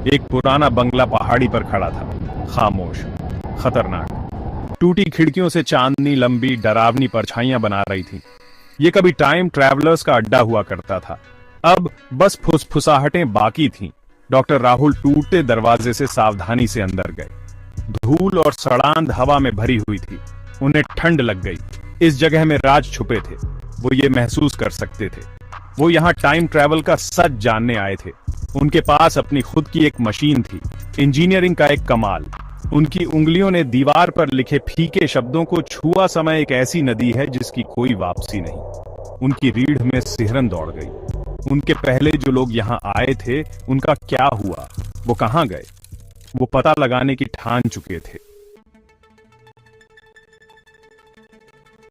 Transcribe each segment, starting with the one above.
एक पुराना बंगला पहाड़ी पर खड़ा था, खामोश, खतरनाक। टूटी खिड़कियों से चांदनी लंबी डरावनी परछाइयां बना रही थी। ये कभी टाइम ट्रैवलर्स का अड्डा हुआ करता था, अब बस फुसफुसाहटें बाकी थीं। डॉक्टर राहुल टूटते दरवाजे से सावधानी से अंदर गए। धूल और सड़ांध हवा में भरी हुई थी। उन्हें ठंड लग गई। इस जगह में राज छुपे थे, वो ये महसूस कर सकते थे। वो यहाँ टाइम ट्रैवल का सच जानने आए थे। उनके पास अपनी खुद की एक मशीन थी, इंजीनियरिंग का एक कमाल। उनकी उंगलियों ने दीवार पर लिखे फीके शब्दों को छुआ। समय एक ऐसी नदी है जिसकी कोई वापसी नहीं। उनकी रीढ़ में सिहरन दौड़ गई। उनके पहले जो लोग यहाँ आए थे, उनका क्या हुआ? वो कहाँ गए? वो पता लगाने की ठान चुके थे।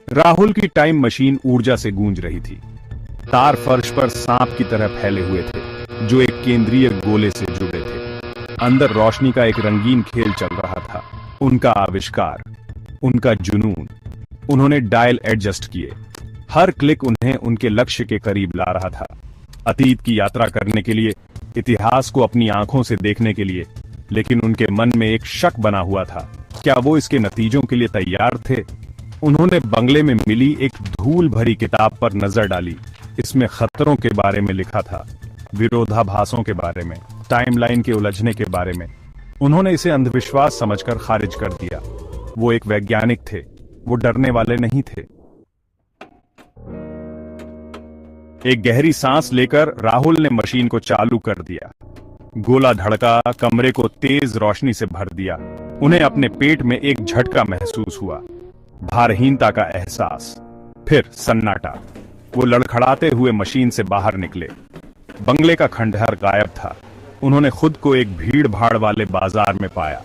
राहुल की टाइम मशीन ऊर्जा से गूंज रही थी। तार फर्श पर सांप की तरह फैले हुए थे, जो एक केंद्रीय गोले से जुड़े थे। अंदर रोशनी का एक रंगीन खेल चल रहा था। उनका आविष्कार, उनका जुनून। उन्होंने डायल एडजस्ट किए। हर क्लिक उन्हें उनके लक्ष्य के करीब ला रहा था। अतीत की यात्रा करने के लिए, इतिहास को अपनी आंखों से देखने के लिए। लेकिन उनके मन में एक शक बना हुआ था, क्या वो इसके नतीजों के लिए तैयार थे? उन्होंने बंगले में मिली एक धूल भरी किताब पर नजर डाली। इसमें खतरों के बारे में लिखा था, विरोधाभासों के बारे में, टाइमलाइन के उलझने के बारे में। उन्होंने इसे अंधविश्वास समझकर खारिज कर दिया। वो एक वैज्ञानिक थे, वो डरने वाले नहीं थे। एक गहरी सांस लेकर राहुल ने मशीन को चालू कर दिया। गोला धड़का, कमरे को तेज रोशनी से भर दिया। उन्हें अपने पेट में एक झटका महसूस हुआ, भारहीनता का एहसास। फिर सन्नाटा। वो लड़खड़ाते हुए मशीन से बाहर निकले। बंगले का खंडहर गायब था। उन्होंने खुद को एक भीड़ भाड़ वाले बाजार में पाया।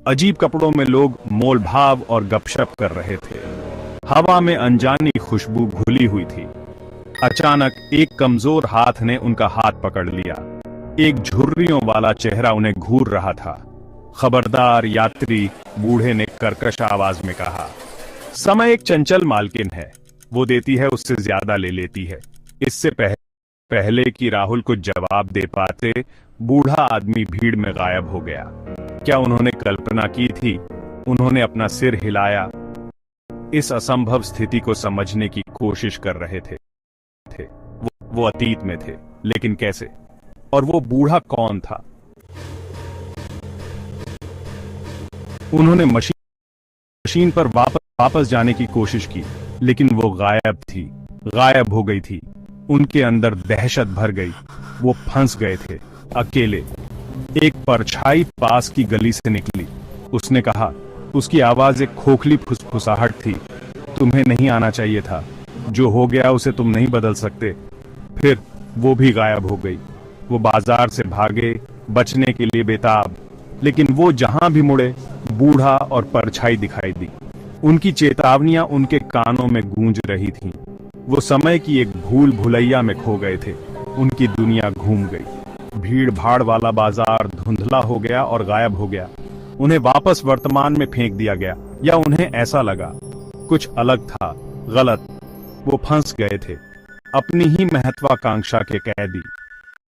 अजीब कपड़ों में लोग मोलभाव और गपशप कर रहे थे। हवा में अनजानी खुशबू घुली हुई थी। अचानक एक कमजोर हाथ ने उनका हाथ पकड़ लिया। एक झुर्रियों वाला चेहरा उन्हें घूर रहा था। खबरदार यात्री, बूढ़े ने कर्कश आवाज में कहा। समय एक चंचल मालकिन है, वो देती है, उससे ज्यादा ले लेती है। इससे पहले कि राहुल को जवाब दे पाते, बूढ़ा आदमी भीड़ में गायब हो गया। क्या उन्होंने कल्पना की थी? उन्होंने अपना सिर हिलाया। इस असंभव स्थिति को समझने की कोशिश कर रहे थे। वो अतीत में थे, लेकिन कैसे? और वो बूढ़ा कौन था? उन्होंने मशीन पर वापस जाने की कोशिश की, लेकिन वो गायब हो गई थी। उनके अंदर दहशत भर गई। वो फंस गए थे, अकेले। एक परछाई पास की गली से निकली। उसने कहा, उसकी आवाज एक खोखली फुसफुसाहट थी, तुम्हें नहीं आना चाहिए था। जो हो गया उसे तुम नहीं बदल सकते। फिर वो भी गायब हो गई। वो बाजार से भागे, बचने के लिए बेताब। लेकिन वो जहां भी मुड़े, बूढ़ा और परछाई दिखाई दी। उनकी चेतावनियां उनके कानों में गूंज रही थीं। वो समय की एक भूल भुलैया में खो गए थे। उनकी दुनिया घूम गई। भीड़ भाड़ वाला बाजार धुंधला हो गया और गायब हो गया। उन्हें वापस वर्तमान में फेंक दिया गया, या उन्हें ऐसा लगा कुछ अलग था, गलत। वो फंस गए थे, अपनी ही महत्वाकांक्षा के कैदी।